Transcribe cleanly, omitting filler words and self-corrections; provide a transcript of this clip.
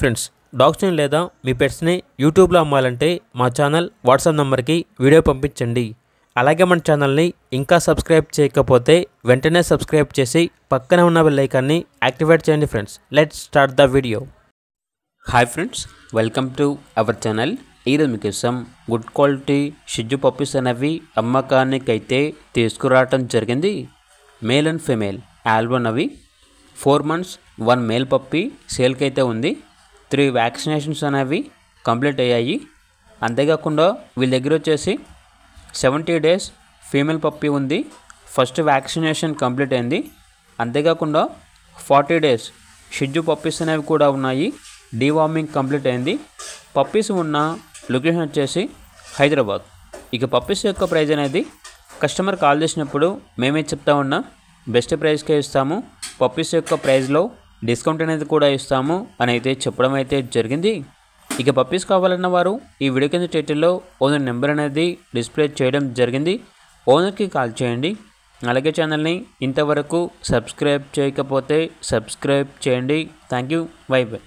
Friends, డాగ్స్ని లేదా మీ పెట్స్ని యూట్యూబ్లో అమ్మాలంటే మా ఛానల్ వాట్సాప్ నెంబర్కి వీడియో పంపించండి. అలాగే మన ఛానల్ని ఇంకా సబ్స్క్రైబ్ చేయకపోతే వెంటనే సబ్స్క్రైబ్ చేసి పక్కనే ఉన్న బెల్ ఐకాన్ని యాక్టివేట్ చేయండి. Friends, let's start the video. Hi friends, welcome to our channel. ఈరోజు మీకోసం గుడ్ క్వాలిటీ షిజ్జు పప్పీస్ అనేవి అమ్మకానికి అయితే తీసుకురావటం జరిగింది. మేల్ అండ్ ఫీమేల్ ఆల్బన్ అవి 4 months 1 మేల్ పప్పీ సేల్కి అయితే ఉంది. 3 వ్యాక్సినేషన్స్ అనేవి కంప్లీట్ అయ్యాయి. అంతేకాకుండా వీళ్ళ దగ్గర వచ్చేసి 70 days ఫీమేల్ పప్పీ ఉంది. ఫస్ట్ వ్యాక్సినేషన్ కంప్లీట్ అయింది. అంతేకాకుండా 40 days షిజ్జు పప్పీస్ అనేవి కూడా ఉన్నాయి. డీవార్మింగ్ కంప్లీట్ అయింది. పప్పీస్ ఉన్న లొకేషన్ వచ్చేసి హైదరాబాద్. ఇక పప్పీస్ యొక్క ప్రైస్ అనేది కస్టమర్ కాల్ చేసినప్పుడు మేమే చెప్తా ఉన్నా బెస్ట్ ప్రైస్కే ఇస్తాము, పప్పీస్ యొక్క ప్రైస్లో డిస్కౌంట్ అనేది కూడా ఇస్తాము అని అయితే చెప్పడం అయితే జరిగింది. ఇక పప్పీస్ కావాలన్న వారు ఈ వీడియో కింద టైటిల్లో ఓనర్ నెంబర్ అనేది డిస్ప్లే చేయడం జరిగింది. ఓనర్కి కాల్ చేయండి. అలాగే ఛానల్ని ఇంతవరకు సబ్స్క్రైబ్ చేయకపోతే సబ్స్క్రైబ్ చేయండి. Thank you. By by.